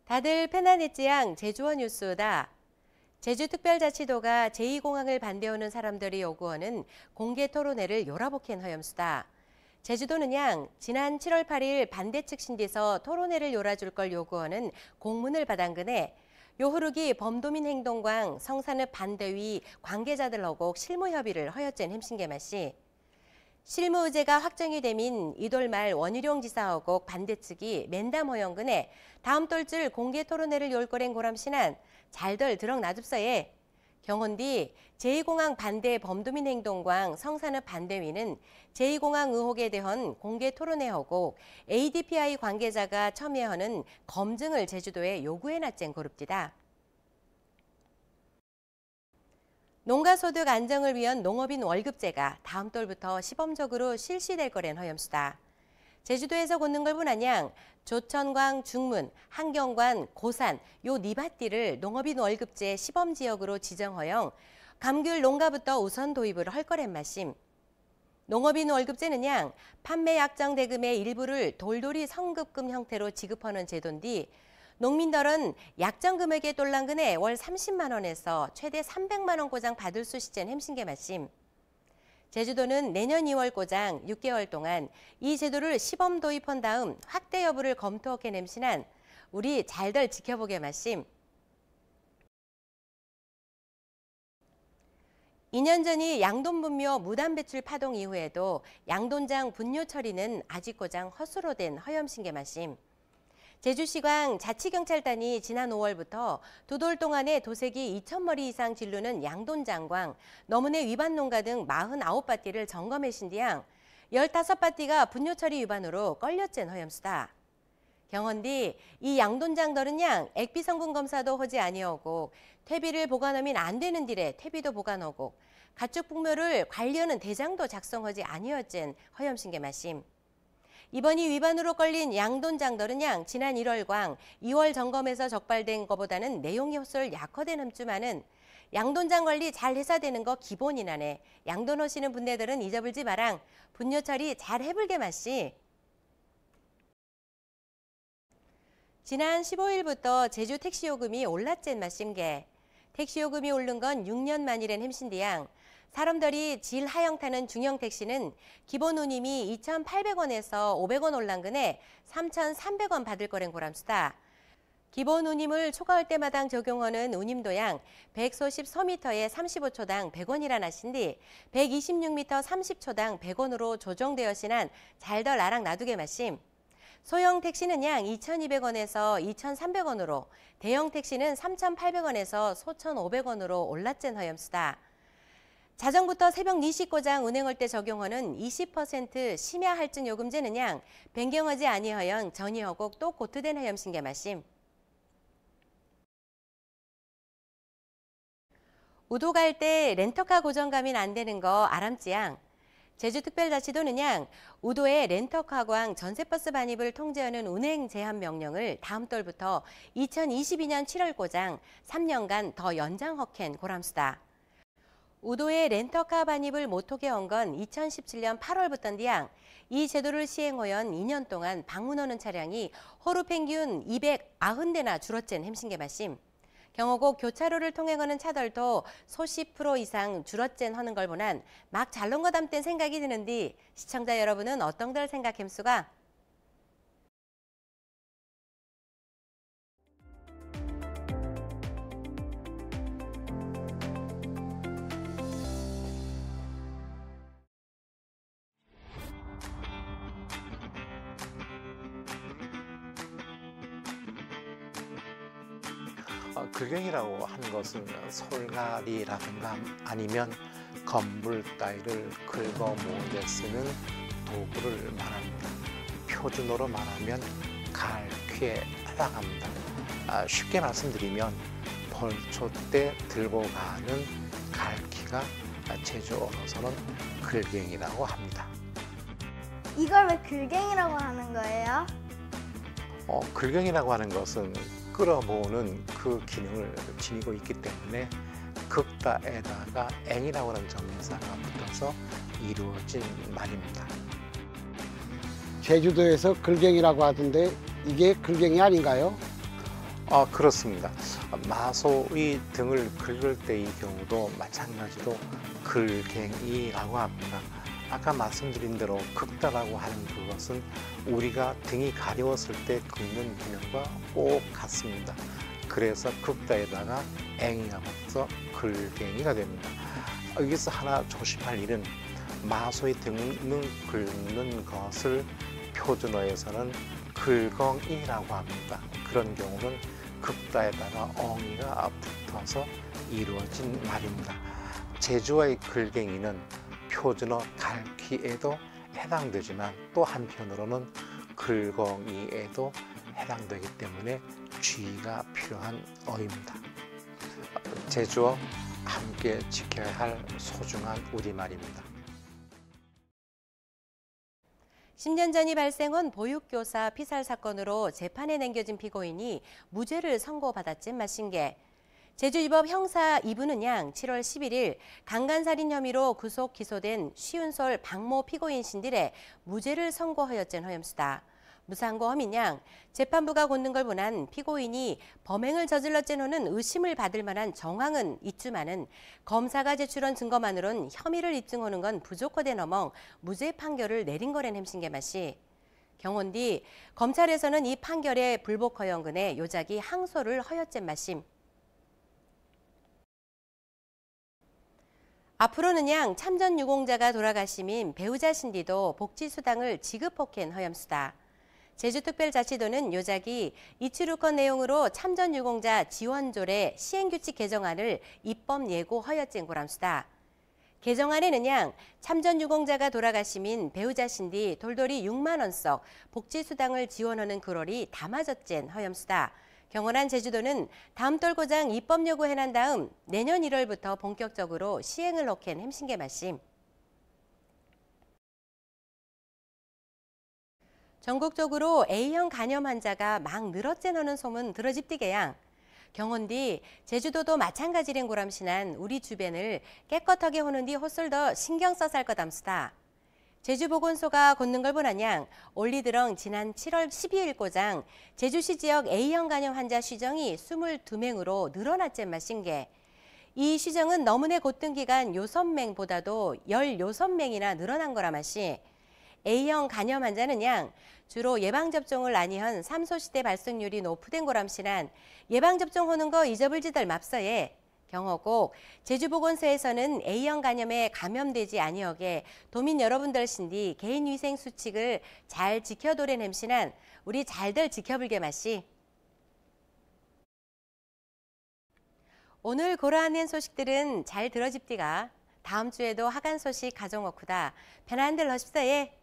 다들 편안했지양 제주어 뉴스다. 제주특별자치도가 제2공항을 반대하는 사람들이 요구하는 공개 토론회를 요라복한 허염수다. 제주도는 양 지난 7월 8일 반대 측 신디서 토론회를 요라줄 걸 요구하는 공문을 받은 그네 요흐르기 범도민 행동광 성산읍 반대위 관계자들하고 실무 협의를 허였젠 햄신게마시. 실무 의제가 확정이 되민 이돌 말 원희룡 지사하고 반대 측이 면담 허영근에 다음 돌줄 공개 토론회를 열 거랭 고람신한 잘들 들럭 놔줍서에 경혼디 제2공항 반대 범도민 행동광 성산읍 반대위는 제2공항 의혹에 대한 공개 토론회하고 ADPI 관계자가 참여하는 검증을 제주도에 요구해놨젠 고릅디다. 농가소득 안정을 위한 농업인 월급제가 다음 달부터 시범적으로 실시될 거란 허염수다. 제주도에서 걷는 걸 보나냥 조천광, 중문, 한경관, 고산 요 니밭띠를 농업인 월급제 시범지역으로 지정허영 감귤 농가부터 우선 도입을 할 거란 말씀. 농업인 월급제는 양 판매 약정 대금의 일부를 돌돌이 성급금 형태로 지급하는 제도인데 농민들은 약정 금액에 똘랑근에 월 30만 원에서 최대 300만 원 고장 받을 수 있는 햄신게 말씀. 제주도는 내년 2월 고장 6개월 동안 이 제도를 시범 도입한 다음 확대 여부를 검토하게 냄신한 우리 잘들 지켜보게 말씀. 2년 전이 양돈 분묘 무단 배출 파동 이후에도 양돈장 분뇨 처리는 아직 고장 헛수로 된 허염신게 말씀. 제주시광 자치경찰단이 지난 5월부터 두 돌 동안에 도색이 2,000마리 이상 진루는 양돈장광, 너문의 위반 농가 등 49바띠를 점검해신 뒤양 15바띠가 분뇨 처리 위반으로 걸렸젠 허염수다. 경헌디 이 양돈장들은 양 액비 성분 검사도 하지 아니하고 퇴비를 보관하면 안 되는 딜에 퇴비도 보관하고 가축 분묘를 관리하는 대장도 작성하지 아니었젠 허염신게 말씀. 이번이 위반으로 걸린 양돈장들은 양 지난 1월광 2월 점검에서 적발된 것보다는 내용이 헛솔 약화된 흠주만은 양돈장 관리 잘 해서 되는 거 기본이나네. 양돈 하시는 분네들은 잊어불지 마랑 분뇨 처리 잘 해불게 마시. 지난 15일부터 제주 택시요금이 올랐젠 마심게. 택시요금이 오른 건 6년 만이란 햄신디양. 사람들이 질 하영 타는 중형 택시는 기본 운임이 2,800원에서 500원 올란근에 3,300원 받을 거란 고람수다. 기본 운임을 초과할 때마당 적용하는 운임도양 150서미터에 35초당 100원이란 하신디 126m 30초당 100원으로 조정되었시난 잘덜 나랑 놔두게 마심. 소형 택시는 양 2,200원에서 2,300원으로 대형 택시는 3,800원에서 4,500원으로 올랐젠 허염수다. 자정부터 새벽 4시 고장 운행할 때 적용하는 20% 심야 할증 요금제는 양 변경하지 아니하영 전이하고 또 고트된 하염신게 말씀. 우도 갈 때 렌터카 고정감이 안 되는 거 아람지양. 제주특별자치도는 양 우도의 렌터카광 전세버스 반입을 통제하는 운행 제한 명령을 다음 달부터 2022년 7월 고장 3년간 더 연장 허캔 고람수다. 우도의 렌터카 반입을 못하게 한 건 2017년 8월부터인데양 이 제도를 시행하연 2년 동안 방문하는 차량이 하루 평균 290대나 줄었젠 햄신게 말씀. 경호고 교차로를 통행하는 차들도 소십 프로 이상 줄었젠 하는 걸 보난 막 잘난 거 담땐 생각이 드는디 시청자 여러분은 어떤들 생각햄수가? 글갱이라고 하는 것은 솔갈이라든가 아니면 건물 따위를 긁어 모으는 데 쓰는 도구를 말합니다. 표준어로 말하면 갈퀴에라고 합니다. 쉽게 말씀드리면 벌초 때 들고 가는 갈퀴가 제주어로서는 글갱이라고 합니다. 이걸 왜 글갱이라고 하는 거예요? 글갱이라고 하는 것은 끌어모으는 그 기능을 지니고 있기 때문에 극다에다가 앵이라고 하는 정사가 붙어서 이루어진 말입니다. 제주도에서 글갱이라고 하던데 이게 글갱이 아닌가요? 그렇습니다. 마소의 등을 긁을 때의 경우도 마찬가지로 글갱이라고 합니다. 아까 말씀드린 대로 긁다라고 하는 그것은 우리가 등이 가려웠을 때 긁는 기능과 꼭 같습니다. 그래서 긁다에다가 앵이가 붙어서 글갱이가 됩니다. 여기서 하나 조심할 일은 마소의 등을 긁는 것을 표준어에서는 글벙이라고 합니다. 그런 경우는 긁다에다가 엉이가 붙어서 이루어진 말입니다. 제주어의 글갱이는 표준어 갈퀴에도 해당되지만 또 한편으로는 글벙이에도 해당되기 때문에 주의가 필요한 어입니다. 제주어 함께 지켜야 할 소중한 우리말입니다. 10년 전이 발생한 보육교사 피살 사건으로 재판에 넘겨진 피고인이 무죄를 선고받았진 마신게. 제주지법 형사 2부는 양 7월 11일 강간살인 혐의로 구속 기소된 쉬운솔 박모 피고인 신들에 무죄를 선고하였진 허염수다. 무상고 혐의 양 재판부가 god는 걸 보난 피고인이 범행을 저질렀진 후는 의심을 받을 만한 정황은 있지만은 검사가 제출한 증거만으론 혐의를 입증하는 건 부족하대 넘어 무죄 판결을 내린 거란 햄신게 맛이. 경혼 뒤 검찰에서는 이 판결에 불복허용근에 요작이 항소를 허였젠 마심. 앞으로는 양 참전 유공자가 돌아가심인 배우자 신디도 복지수당을 지급폭행 허염수다. 제주특별자치도는 요작이 이치루건 내용으로 참전 유공자 지원조례 시행규칙 개정안을 입법 예고 허였진 고람수다. 개정안에는 양 참전 유공자가 돌아가심인 배우자 신디 돌돌이 6만 원씩 복지수당을 지원하는 그롤이 담아졌진 허염수다. 경원한 제주도는 다음 달 고장 입법 요구해난 다음 내년 1월부터 본격적으로 시행을 놓긴 햄신게 마심. 전국적으로 A형 간염 환자가 막 늘었제너는 소문 들어집디게 양. 경혼 뒤 제주도도 마찬가지인 고람신한 우리 주변을 깨끗하게 호는 뒤 헛술 더 신경 써살 거담수다. 제주보건소가 god는 걸 보난 양 올리드렁 지난 7월 12일 고장 제주시 지역 A형 간염 환자 시정이 22명으로 늘어났젠 마신게. 이 시정은 너무내 곧든 기간 6명보다도 16명이나 늘어난 거라 마시. A형 간염 환자는 양 주로 예방접종을 아니한 삼소시대 발생률이 높으된 고람신한 예방접종 하는 거 잊어불지들 맙서에 경호고 제주보건소에서는 A형 간염에 감염되지 아니하게 도민 여러분들 신디 개인위생 수칙을 잘 지켜도랜 햄신한 우리 잘들 지켜불게 마시. 오늘 고라하는 소식들은 잘 들어집디가 다음 주에도 하간 소식 가져오구다. 편안들 하십사예.